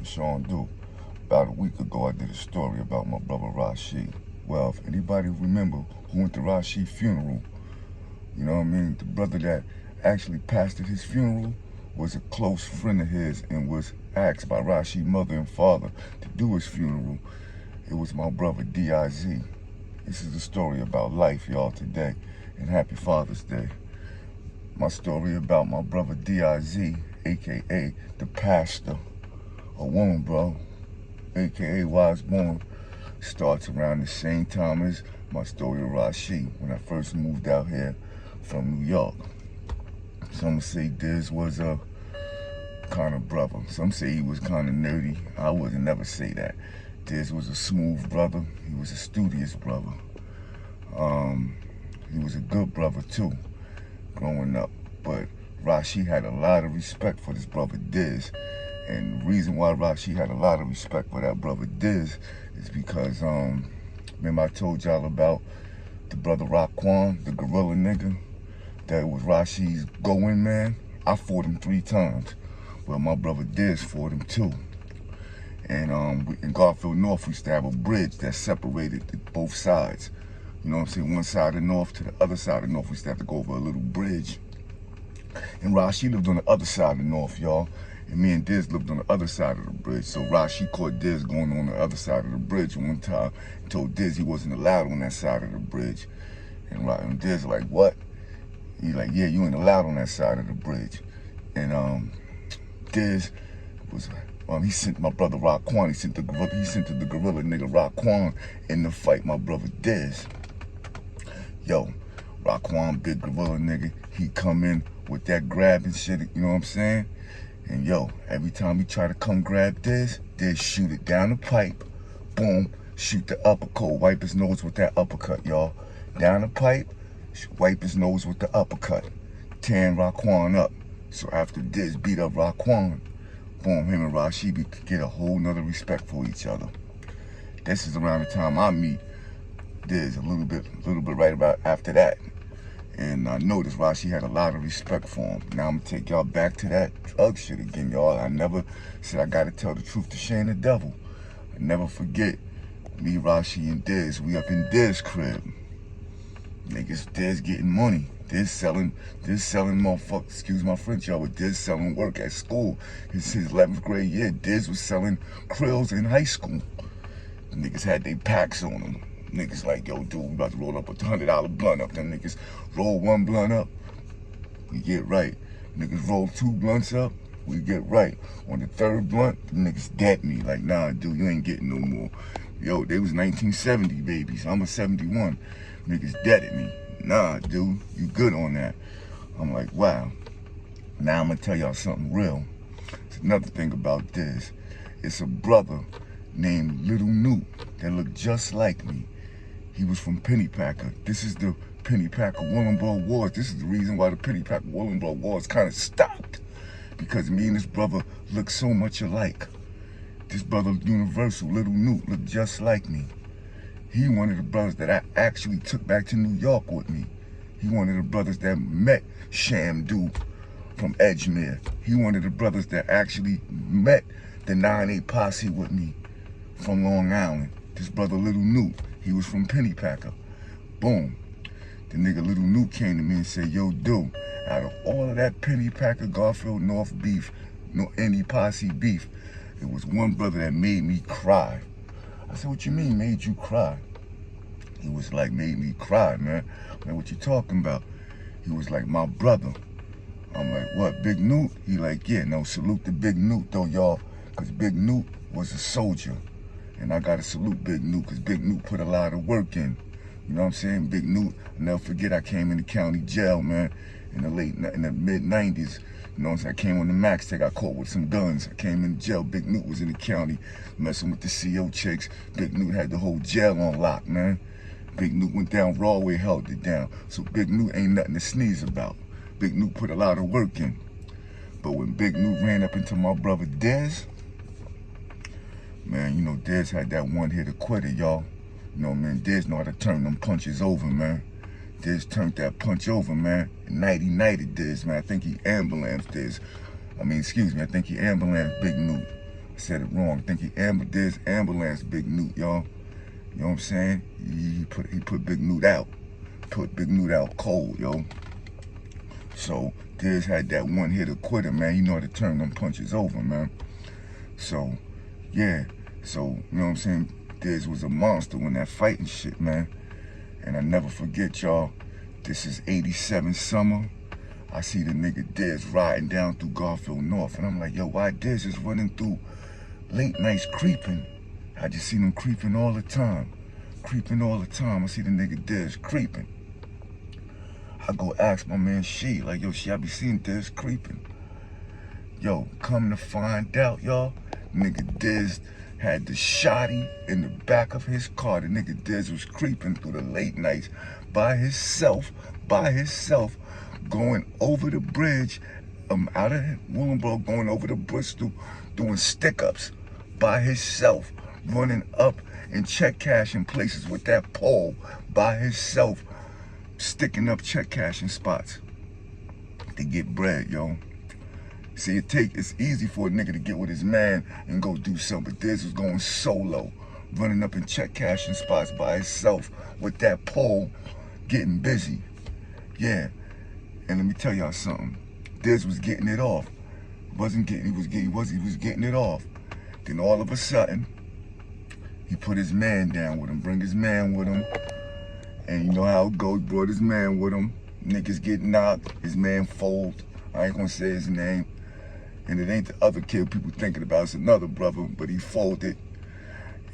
Sean do. About a week ago, I did a story about my brother Rashid. Well, if anybody remember who went to Rashid's funeral, you know what I mean? The brother that actually pastored his funeral was a close friend of his and was asked by Rashid's mother and father to do his funeral. It was my brother D.I.Z. This is the story about life, y'all, today. And happy Father's Day. My story about my brother D.I.Z., a.k.a. the pastor of Willingboro, a.k.a. Wise Born, starts around the same time as my story of Rashid, when I first moved out here from New York. Some say Diz was a kind of brother. Some say he was kind of nerdy. I wouldn't never say that. Diz was a smooth brother. He was a studious brother. He was a good brother too, growing up. But Rashid had a lot of respect for this brother Diz. And the reason why Rashid had a lot of respect for that brother Diz is because, remember I told y'all about the brother Raquan, the gorilla nigga, that was Rashid's go-in man? I fought him 3 times. Well, my brother Diz fought him too. And in Garfield North, we used to have a bridge that separated both sides. You know what I'm saying? One side of North to the other side of North, we used to have to go over a little bridge. And Rashid lived on the other side of North, y'all. And me and Diz lived on the other side of the bridge. So Rashid caught Diz going on the other side of the bridge one time and told Diz he wasn't allowed on that side of the bridge. And Diz like, what? He like, yeah, you ain't allowed on that side of the bridge. And Diz was, he sent my brother Raquan, he sent the gorilla nigga Raquan in to fight my brother Diz. Yo, Raquan, big gorilla nigga, he come in with that grab and shit, you know what I'm saying? And yo, every time he try to come grab Diz shoot it down the pipe, boom, shoot the uppercut, wipe his nose with that uppercut, y'all. Down the pipe, wipe his nose with the uppercut, tearing Raquan up. So after Diz beat up Raquan, boom, him and Rashid could get a whole nother respect for each other. This is around the time I meet Diz, a little bit right about after that. And I noticed Rashid had a lot of respect for him. Now I'm gonna take y'all back to that drug shit again, y'all. I never said I gotta tell the truth to shame the devil. I never forget, me, Rashid, and Diz, we up in Diz crib. Niggas, Diz getting money. Diz selling motherfuckers, excuse my French, y'all, but Diz selling work at school. His 11th grade year, Diz was selling krills in high school. The niggas had their packs on them. Niggas like, yo, dude, we about to roll up a $100 blunt up. Them niggas roll 1 blunt up, we get right. Niggas roll 2 blunts up, we get right. On the 3rd blunt, the niggas dead me. Like, nah, dude, you ain't getting no more. Yo, they was 1970 babies. I'm a 71. Niggas dead at me. Nah, dude, you good on that. I'm like, wow. Now I'm gonna tell y'all something real. It's another thing about this. It's a brother named Little Newt that looked just like me. He was from Pennypacker. This is the Pennypacker Willingboro Wars. This is the reason why the Pennypacker Willingboro Wars kind of stopped. Because me and this brother look so much alike. This brother, Universal, Little Newt, looked just like me. He one of the brothers that I actually took back to New York with me. He one of the brothers that met Sham Dude from Edgemere. He one of the brothers that actually met the 9-8 posse with me from Long Island. This brother Little Newt, he was from Pennypacker. Boom. The nigga Little Newt came to me and said, yo, dude, out of all of that Pennypacker, Garfield North beef, no any posse beef, it was one brother that made me cry. I said, what you mean made you cry? He was like, made me cry, man. I'm like, what you talking about? He was like, my brother. I'm like, what, Big Newt? He like, yeah, no, salute to Big Newt though, y'all, because Big Newt was a soldier. And I gotta salute Big Newt, because Big Newt put a lot of work in. You know what I'm saying? Big Newt, I'll never forget, I came in the county jail, man, in the mid-90s. You know what I'm saying? I came on the max, I got caught with some guns. I came in jail, Big Newt was in the county, messing with the CO chicks. Big Newt had the whole jail on lock, man. Big Newt went down raw way, held it down. So Big Newt ain't nothing to sneeze about. Big Newt put a lot of work in. But when Big Newt ran up into my brother Diz, man, you know, Diz had that one-hitter quitter, y'all. You know, man, Diz know how to turn them punches over, man. Diz turned that punch over, man. Nighty-nighted Diz, man. I think he ambulanced Diz. I think he ambulanced Big Newt. I said it wrong. I think Diz ambulance Big Newt, y'all. You know what I'm saying? He put Big Newt out. Put Big Newt out cold, yo. So Diz had that one hitter quitter, man. He know how to turn them punches over, man. So, yeah. So, you know what I'm saying? Diz was a monster when that fighting shit, man. And I never forget, y'all. This is 87 summer. I see the nigga Diz riding down through Garfield North. And I'm like, yo, why Diz is running through late nights creeping? I just seen him creeping all the time. Creeping all the time. I see the nigga Diz creeping. I go ask my man She, like, yo, She, I be seeing Diz creeping. Yo, come to find out, y'all, nigga Diz had the shotty in the back of his car. The nigga Diz was creeping through the late nights by himself, going over the bridge, out of Willingboro, going over to Bristol, doing stick-ups by himself, running up and check cashing places with that pole by himself, sticking up check cashing spots to get bread, yo. See, it's easy for a nigga to get with his man and go do something, but Diz was going solo, running up in check cashing spots by himself with that pole, getting busy. Yeah, and let me tell y'all something. Diz was getting it off. He was getting it off. Then all of a sudden, he put his man down with him, bring his man with him. And you know how it goes, brought his man with him. Niggas get knocked, his man fold. I ain't gonna say his name. And it ain't the other kid people thinking about, it's another brother, but he folded.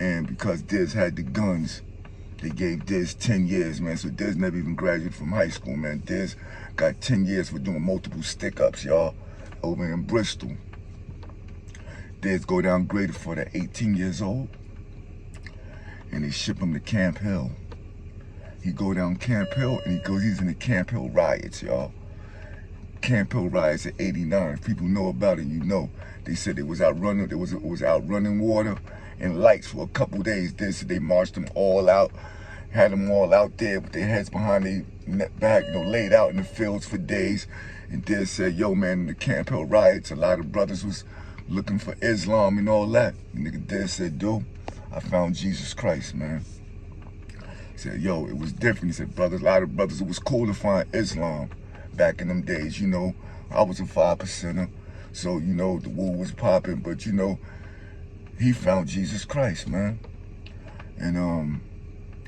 And because Diz had the guns, they gave Diz 10 years, man. So Diz never even graduated from high school, man. Diz got 10 years for doing multiple stick-ups, y'all, over in Bristol. Diz go down graded for the 18 years old, and they ship him to Camp Hill. He go down Camp Hill, and he's in the Camp Hill riots, y'all. Camp Hill riots at 89. If people know about it, you know. They said it was outrunning, it was outrunning water and lights for a couple days. They said they marched them all out, had them all out there with their heads behind their back, you know, laid out in the fields for days. And Diz said, yo, man, in the Camp Hill riots, a lot of brothers was looking for Islam and all that. And nigga Diz said, dude, I found Jesus Christ, man. He said, yo, it was different. He said, brothers, a lot of brothers, it was cool to find Islam back in them days. You know, I was a 5%er, so, you know, the woo was popping, but, you know, he found Jesus Christ, man. And,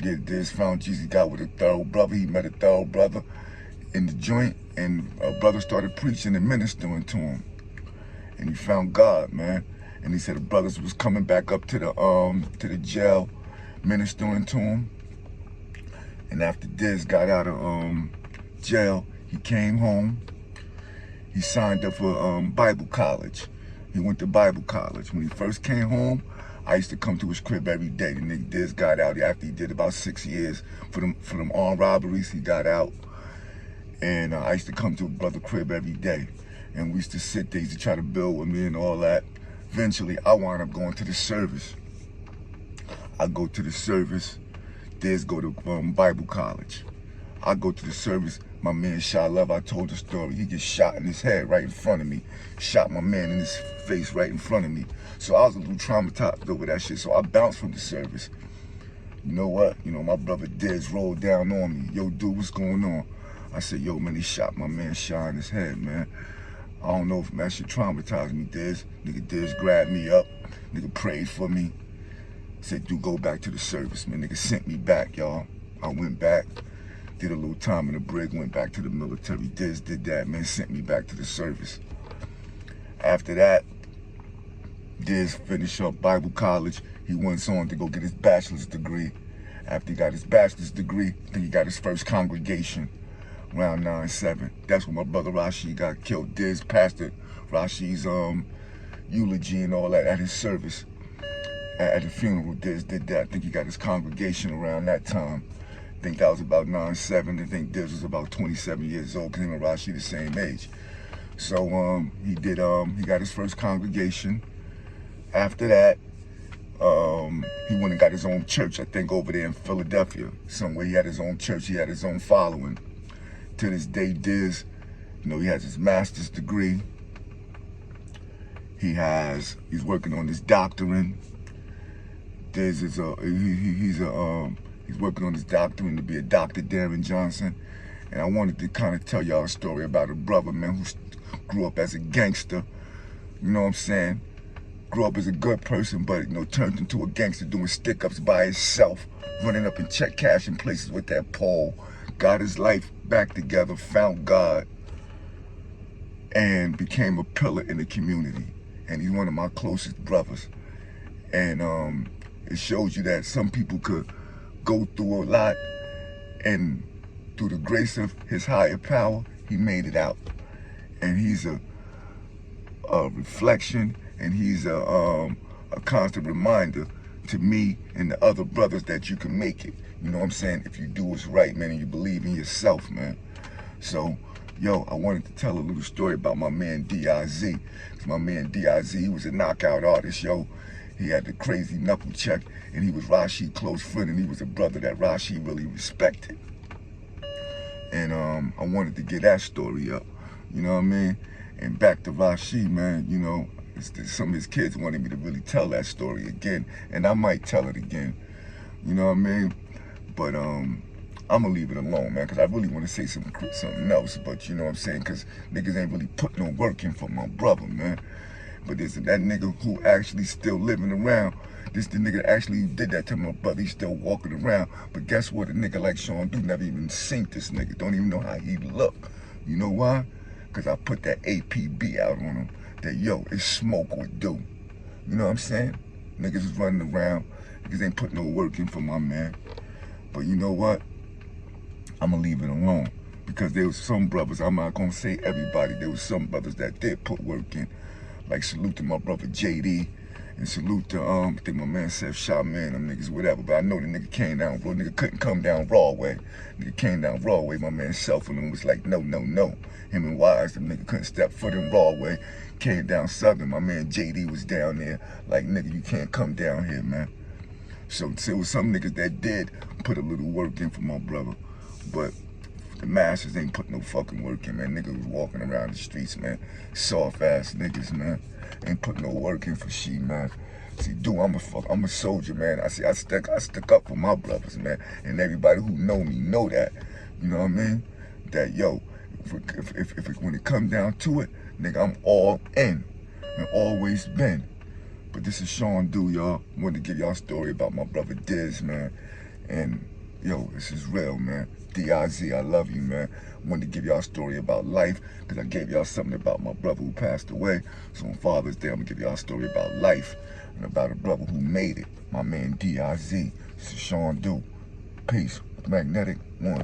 yeah, Diz found Jesus. He got with a thorough brother. He met a thorough brother in the joint, and a brother started preaching and ministering to him. And he found God, man. And he said the brothers was coming back up to the jail, ministering to him. And after Diz got out of jail, he came home. He signed up for Bible college. He went to Bible college. When he first came home, I used to come to his crib every day. The nigga Diz got out after he did about 6 years for them armed robberies. He got out, and I used to come to a brother crib every day, and we used to sit there. He used to try to build with me and all that. Eventually, I wound up going to the service. I go to the service. Diz go to Bible college. I go to the service. My man Shah Love, I told the story. He gets shot in his head right in front of me. Shot my man in his face right in front of me. So I was a little traumatized over that shit. So I bounced from the service. You know what? You know, my brother Diz rolled down on me. Yo, dude, what's going on? I said, yo, man, he shot my man Shah in his head, man. I don't know if that shit traumatized me, Diz. Nigga Diz grabbed me up. Nigga prayed for me. Said, dude, go back to the service, man. Nigga sent me back, y'all. I went back. Did a little time in the brig, went back to the military. Diz did that, man, sent me back to the service. After that, Diz finished up Bible college. He went on to go get his bachelor's degree. After he got his bachelor's degree, I think he got his first congregation around 9/7. That's when my brother Rashid got killed. Diz pastored Rashid's eulogy and all that at his service. At the funeral, Diz did that. I think he got his congregation around that time. I think that was about 9/7. I think Diz was about 27 years old, because him and Rashid the same age. So he got his first congregation. After that, he went and got his own church, I think over there in Philadelphia. Somewhere he had his own church, he had his own following. To this day, Diz, you know, he has his master's degree. He's working on his doctorate. He's working on his doctorate to be a Dr. Darren Johnson. And I wanted to kind of tell y'all a story about a brother, man, who grew up as a gangster. You know what I'm saying? Grew up as a good person, but, you know, turned into a gangster doing stick-ups by himself, running up and check cash in places with that pole. Got his life back together, found God, and became a pillar in the community. And he's one of my closest brothers. And it shows you that some people could go through a lot, and through the grace of his higher power, he made it out. And he's a reflection, and he's a constant reminder to me and the other brothers that you can make it. You know what I'm saying? If you do what's right, man, and you believe in yourself, man. So, yo, I wanted to tell a little story about my man D.I.Z. My man D.I.Z., he was a knockout artist, yo. He had the crazy knuckle check, and he was Rasheed's close friend, and he was a brother that Rasheed really respected. And I wanted to get that story up, you know what I mean? And back to Rasheed, man, you know, some of his kids wanted me to really tell that story again, and I might tell it again, you know what I mean? But I'm gonna leave it alone, man, because I really want to say something else, but you know what I'm saying? Because niggas ain't really put no work in for my brother, man. But there's that nigga who actually still living around. This the nigga that actually did that to my brother. He's still walking around. But guess what? A nigga like Sean Do never even seen this nigga. Don't even know how he look. You know why? Because I put that APB out on him. That, yo, it's smoke would do. You know what I'm saying? Niggas is running around. Niggas ain't putting no work in for my man. But you know what? I'm going to leave it alone. Because there was some brothers, I'm not going to say everybody, there was some brothers that did put work in. Like, salute to my brother JD, and salute to, I think my man Seth Shot, man, them niggas, whatever. But I know the nigga came down, bro. Nigga couldn't come down raw way. Nigga came down raw way. My man Self and him was like, no, no, no. Him and Wise, them nigga couldn't step foot in raw way. Came down Southern. My man JD was down there, like, nigga, you can't come down here, man. So there was some niggas that did put a little work in for my brother. But the masses ain't put no fucking work in, man. Niggas was walking around the streets, man. Soft ass niggas, man. Ain't put no work in for shit, man. See, dude, I'm a soldier, man. I stick up for my brothers, man. And everybody who know me know that. You know what I mean? That, yo, when it come down to it, nigga, I'm all in. And always been. But this is Sean Do, y'all. I wanted to give y'all a story about my brother Diz, man. And, yo, this is real, man. D.I.Z., I love you, man. I wanted to give y'all a story about life, because I gave y'all something about my brother who passed away. So on Father's Day, I'm going to give y'all a story about life and about a brother who made it. My man D.I.Z. This is Sean Do. Peace. Magnetic 1.